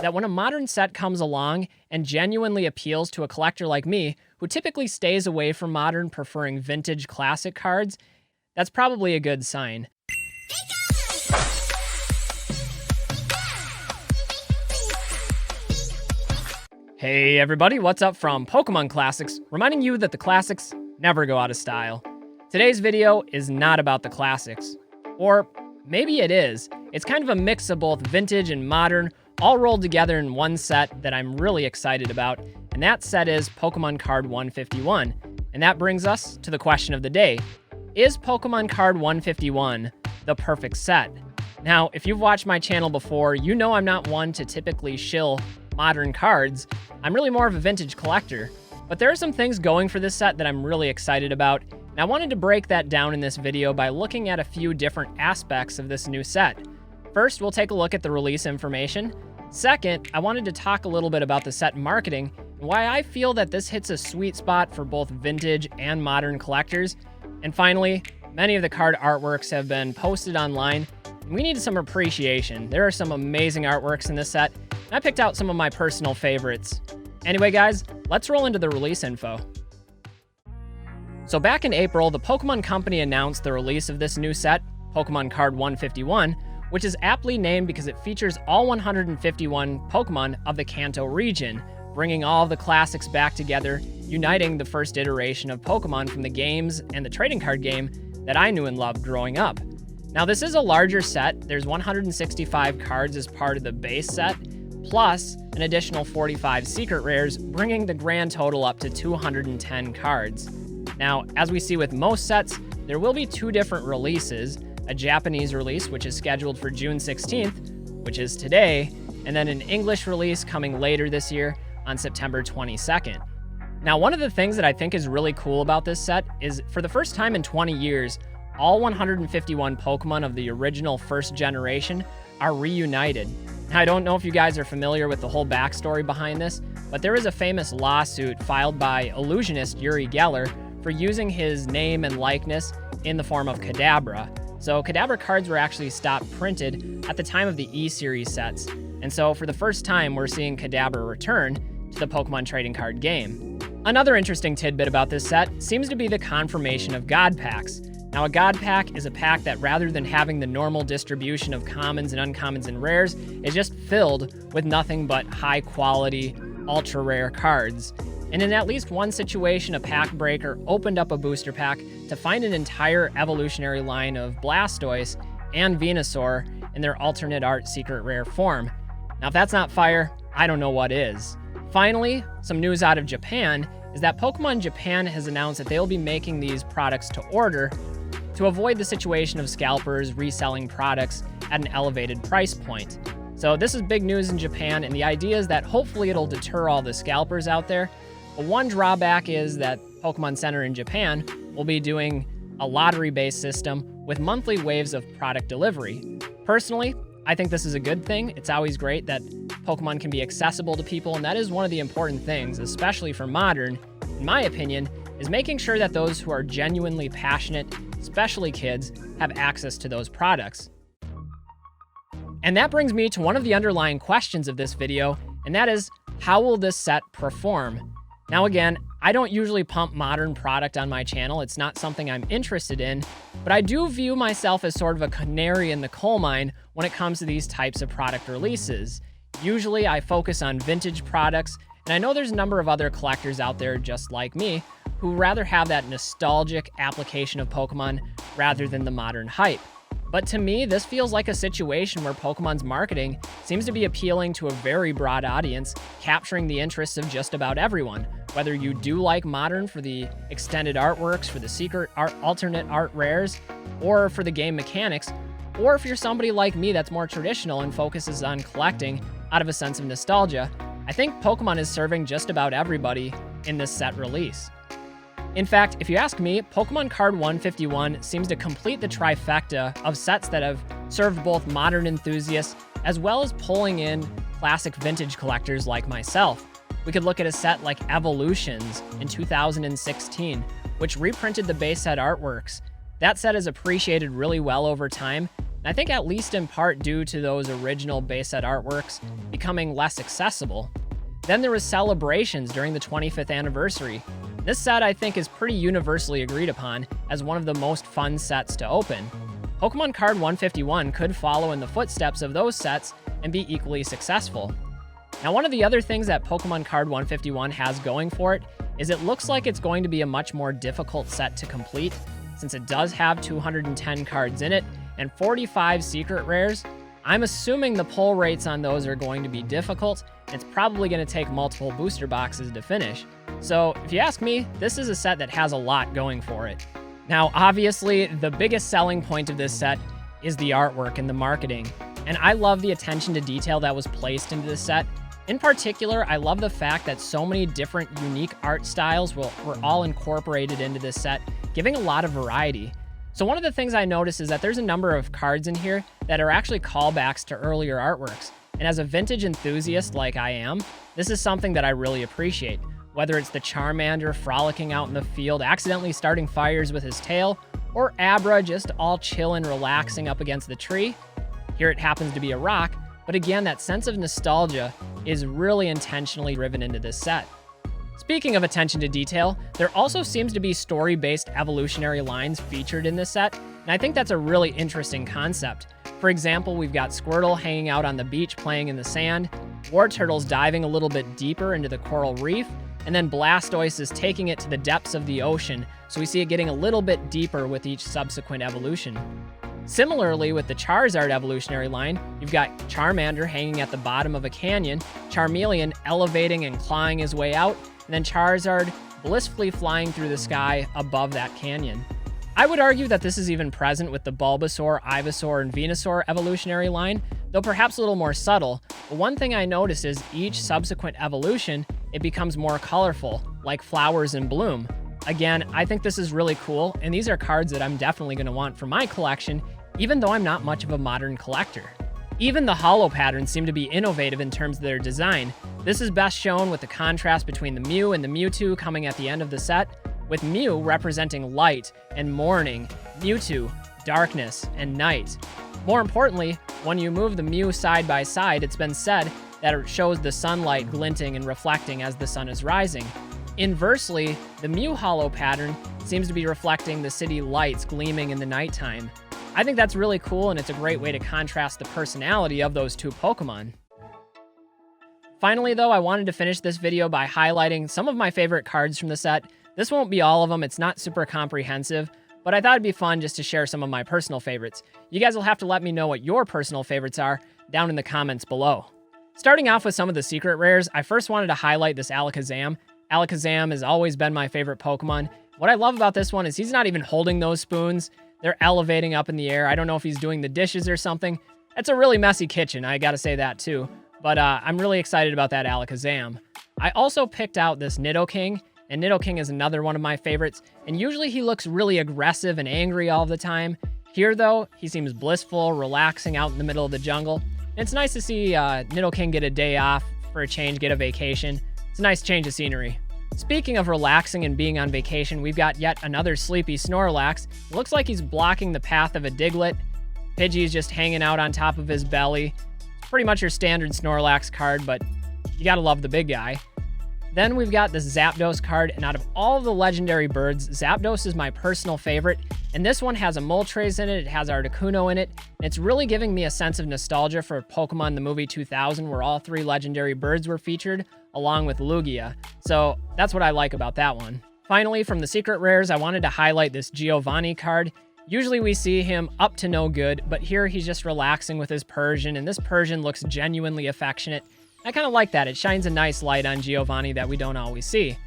that when a modern set comes along and genuinely appeals to a collector like me, who typically stays away from modern, preferring vintage classic cards, that's probably a good sign. Hey everybody, what's up from Pokemon Classics, reminding you that the classics never go out of style. Today's video is not about the classics. Or maybe it is. It's kind of a mix of both vintage and modern, all rolled together in one set that I'm really excited about, and that set is Pokemon Card 151. And that brings us to the question of the day. Is Pokemon Card 151 the perfect set? Now, if you've watched my channel before, you know I'm not one to typically shill modern cards. I'm really more of a vintage collector. But there are some things going for this set that I'm really excited about, and I wanted to break that down in this video by looking at a few different aspects of this new set. First, we'll take a look at the release information. Second, I wanted to talk a little bit about the set marketing and why I feel that this hits a sweet spot for both vintage and modern collectors. And finally, many of the card artworks have been posted online, and we need some appreciation. There are some amazing artworks in this set, and I picked out some of my personal favorites. Anyway, guys, let's roll into the release info. So back in April, the Pokemon Company announced the release of this new set, Pokemon Card 151, which is aptly named because it features all 151 Pokemon of the Kanto region, bringing all of the classics back together, uniting the first iteration of Pokemon from the games and the trading card game that I knew and loved growing up. Now, this is a larger set. There's 165 cards as part of the base set, plus an additional 45 secret rares, bringing the grand total up to 210 cards. Now, as we see with most sets, there will be two different releases, a Japanese release, which is scheduled for June 16th, which is today, and then an English release coming later this year on September 22nd. Now, one of the things that I think is really cool about this set is, for the first time in 20 years, all 151 Pokemon of the original first generation are reunited. Now, I don't know if you guys are familiar with the whole backstory behind this, but there is a famous lawsuit filed by illusionist Uri Geller for using his name and likeness in the form of Kadabra. So Kadabra cards were actually stopped printed at the time of the E-Series sets. And so for the first time, we're seeing Kadabra return to the Pokemon trading card game. Another interesting tidbit about this set seems to be the confirmation of God Packs. Now, a God Pack is a pack that, rather than having the normal distribution of commons and uncommons and rares, is just filled with nothing but high quality, ultra rare cards. And in at least one situation, a pack breaker opened up a booster pack to find an entire evolutionary line of Blastoise and Venusaur in their alternate art secret rare form. Now, if that's not fire, I don't know what is. Finally, some news out of Japan is that Pokemon Japan has announced that they'll be making these products to order to avoid the situation of scalpers reselling products at an elevated price point. So this is big news in Japan, and the idea is that hopefully it'll deter all the scalpers out there. But one drawback is that Pokemon Center in Japan will be doing a lottery-based system with monthly waves of product delivery. Personally, I think this is a good thing. It's always great that Pokemon can be accessible to people, and that is one of the important things, especially for modern, in my opinion, is making sure that those who are genuinely passionate, especially kids, have access to those products. And that brings me to one of the underlying questions of this video, and that is, how will this set perform? Now again, I don't usually pump modern product on my channel. It's not something I'm interested in, but I do view myself as sort of a canary in the coal mine when it comes to these types of product releases. Usually I focus on vintage products, and I know there's a number of other collectors out there just like me who rather have that nostalgic application of Pokemon rather than the modern hype. But to me, this feels like a situation where Pokemon's marketing seems to be appealing to a very broad audience, capturing the interests of just about everyone. Whether you do like modern for the extended artworks, for the secret art, alternate art rares, or for the game mechanics, or if you're somebody like me that's more traditional and focuses on collecting out of a sense of nostalgia, I think Pokemon is serving just about everybody in this set release. In fact, if you ask me, Pokemon Card 151 seems to complete the trifecta of sets that have served both modern enthusiasts as well as pulling in classic vintage collectors like myself. We could look at a set like Evolutions in 2016, which reprinted the base set artworks. That set has appreciated really well over time, And I think at least in part due to those original base set artworks becoming less accessible. Then there was Celebrations during the 25th anniversary. This set I think is pretty universally agreed upon as one of the most fun sets to open. Pokemon Card 151 could follow in the footsteps of those sets and be equally successful. Now, one of the other things that Pokemon Card 151 has going for it is it looks like it's going to be a much more difficult set to complete, since it does have 210 cards in it and 45 secret rares. I'm assuming the pull rates on those are going to be difficult. It's probably going to take multiple booster boxes to finish. So if you ask me, this is a set that has a lot going for it. Now, obviously, the biggest selling point of this set is the artwork and the marketing, and I love the attention to detail that was placed into this set. In particular, I love the fact that so many different unique art styles were all incorporated into this set, giving a lot of variety. So one of the things I noticed is that there's a number of cards in here that are actually callbacks to earlier artworks, and as a vintage enthusiast like I am, this is something that I really appreciate. Whether it's the Charmander frolicking out in the field, accidentally starting fires with his tail, or Abra just all chillin', relaxing up against the tree. Here it happens to be a rock, but again, that sense of nostalgia is really intentionally driven into this set. Speaking of attention to detail, there also seems to be story-based evolutionary lines featured in this set, and I think that's a really interesting concept. For example, we've got Squirtle hanging out on the beach playing in the sand, Wartortle's diving a little bit deeper into the coral reef, and then Blastoise is taking it to the depths of the ocean, so we see it getting a little bit deeper with each subsequent evolution. Similarly, with the Charizard evolutionary line, you've got Charmander hanging at the bottom of a canyon, Charmeleon elevating and clawing his way out, and then Charizard blissfully flying through the sky above that canyon. I would argue that this is even present with the Bulbasaur, Ivysaur, and Venusaur evolutionary line, though perhaps a little more subtle. But one thing I notice is each subsequent evolution, it becomes more colorful, like flowers in bloom. Again, I think this is really cool, and these are cards that I'm definitely going to want for my collection, even though I'm not much of a modern collector. Even the holo patterns seem to be innovative in terms of their design. This is best shown with the contrast between the Mew and the Mewtwo coming at the end of the set, with Mew representing light and morning, Mewtwo, darkness and night. More importantly, when you move the Mew side by side, it's been said that it shows the sunlight glinting and reflecting as the sun is rising. Inversely, the Mew holo pattern seems to be reflecting the city lights gleaming in the nighttime. I think that's really cool, and it's a great way to contrast the personality of those two Pokemon. Finally, though, I wanted to finish this video by highlighting some of my favorite cards from the set. This won't be all of them, it's not super comprehensive, but I thought it'd be fun just to share some of my personal favorites. You guys will have to let me know what your personal favorites are down in the comments below. Starting off with some of the secret rares, I first wanted to highlight this Alakazam. Alakazam has always been my favorite Pokemon. What I love about this one is he's not even holding those spoons. They're elevating up in the air. I don't know if he's doing the dishes or something. It's a really messy kitchen, I gotta say that too. But I'm really excited about that Alakazam. I also picked out this Nidoking, and Nidoking is another one of my favorites, and usually he looks really aggressive and angry all the time. Here though, he seems blissful, relaxing out in the middle of the jungle. And it's nice to see Nidoking get a day off for a change, get a vacation. It's a nice change of scenery. Speaking of relaxing and being on vacation, we've got yet another sleepy Snorlax. It looks like he's blocking the path of a Diglett. Pidgey's just hanging out on top of his belly. It's pretty much your standard Snorlax card, but you gotta love the big guy. Then we've got this Zapdos card, and out of all of the legendary birds, Zapdos is my personal favorite, and this one has a Moltres in it, it has Articuno in it, and it's really giving me a sense of nostalgia for Pokemon the movie 2000, where all three legendary birds were featured, along with Lugia. So that's what I like about that one. Finally, from the secret rares, I wanted to highlight this Giovanni card. Usually we see him up to no good, but here he's just relaxing with his Persian, and this Persian looks genuinely affectionate. I kind of like that. It shines a nice light on Giovanni that we don't always see.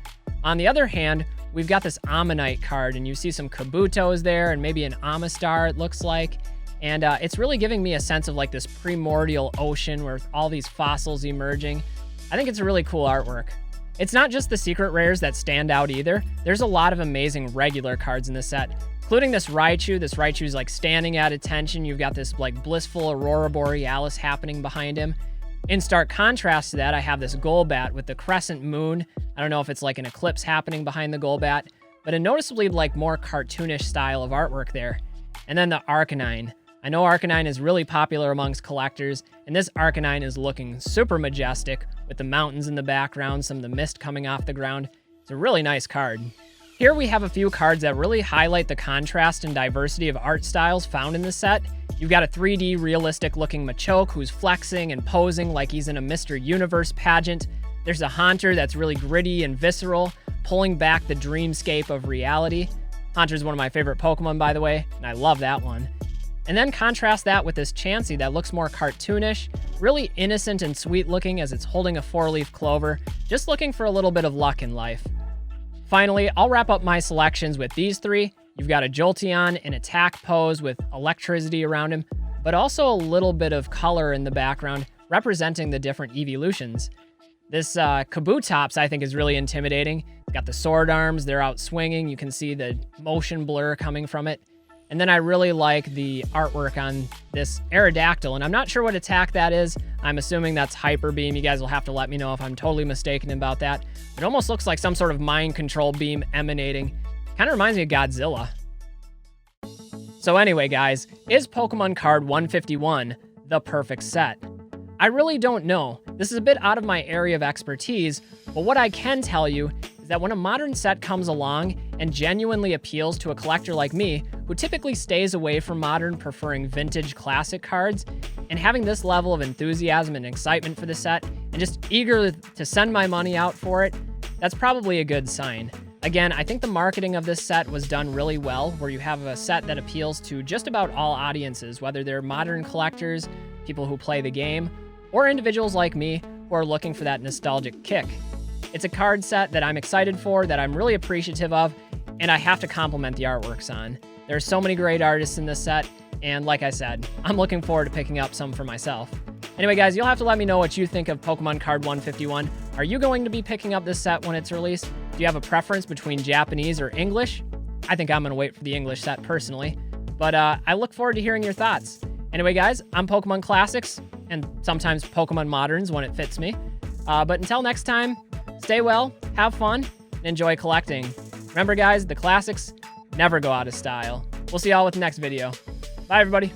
On the other hand, we've got this Ammonite card, and you see some Kabutos there, and maybe an Amistar, it looks like. And it's really giving me a sense of like this primordial ocean with all these fossils emerging. I think it's a really cool artwork. It's not just the secret rares that stand out either. There's a lot of amazing regular cards in this set, including this Raichu. This Raichu's like standing at attention. You've got this like blissful Aurora Borealis happening behind him. In stark contrast to that, I have this Golbat with the crescent moon. I don't know if it's like an eclipse happening behind the Golbat, but a noticeably like more cartoonish style of artwork there. And then the Arcanine. I know Arcanine is really popular amongst collectors, and this Arcanine is looking super majestic with the mountains in the background, some of the mist coming off the ground. It's a really nice card. Here we have a few cards that really highlight the contrast and diversity of art styles found in the set. You've got a 3D realistic looking Machoke who's flexing and posing like he's in a Mr. Universe pageant. There's a Haunter that's really gritty and visceral, pulling back the dreamscape of reality. Haunter's one of my favorite Pokemon, by the way, and I love that one. And then contrast that with this Chansey that looks more cartoonish, really innocent and sweet looking as it's holding a 4-leaf clover, just looking for a little bit of luck in life. Finally, I'll wrap up my selections with these three. You've got a Jolteon in attack pose with electricity around him, but also a little bit of color in the background representing the different evolutions. This Kabutops I think is really intimidating. It's got the sword arms, they're out swinging, you can see the motion blur coming from it. And then I really like the artwork on this Aerodactyl, and I'm not sure what attack that is. I'm assuming that's Hyper Beam. You guys will have to let me know if I'm totally mistaken about that. It almost looks like some sort of mind control beam emanating. Kind of reminds me of Godzilla. So anyway, guys, is Pokemon Card 151 the perfect set? I really don't know. This is a bit out of my area of expertise, but what I can tell you is that when a modern set comes along and genuinely appeals to a collector like me, who typically stays away from modern, preferring vintage classic cards, and having this level of enthusiasm and excitement for the set, and just eager to send my money out for it, that's probably a good sign. Again, I think the marketing of this set was done really well, where you have a set that appeals to just about all audiences, whether they're modern collectors, people who play the game, or individuals like me who are looking for that nostalgic kick. It's a card set that I'm excited for, that I'm really appreciative of, and I have to compliment the artworks on. There's so many great artists in this set, and like I said, I'm looking forward to picking up some for myself. Anyway, guys, you'll have to let me know what you think of Pokemon Card 151. Are you going to be picking up this set when it's released? Do you have a preference between Japanese or English? I think I'm going to wait for the English set personally, but I look forward to hearing your thoughts. Anyway, guys, I'm Pokemon Classics, and sometimes Pokemon Moderns when it fits me. But until next time, stay well, have fun, and enjoy collecting. Remember, guys, the classics never go out of style. We'll see y'all with the next video. Bye, everybody.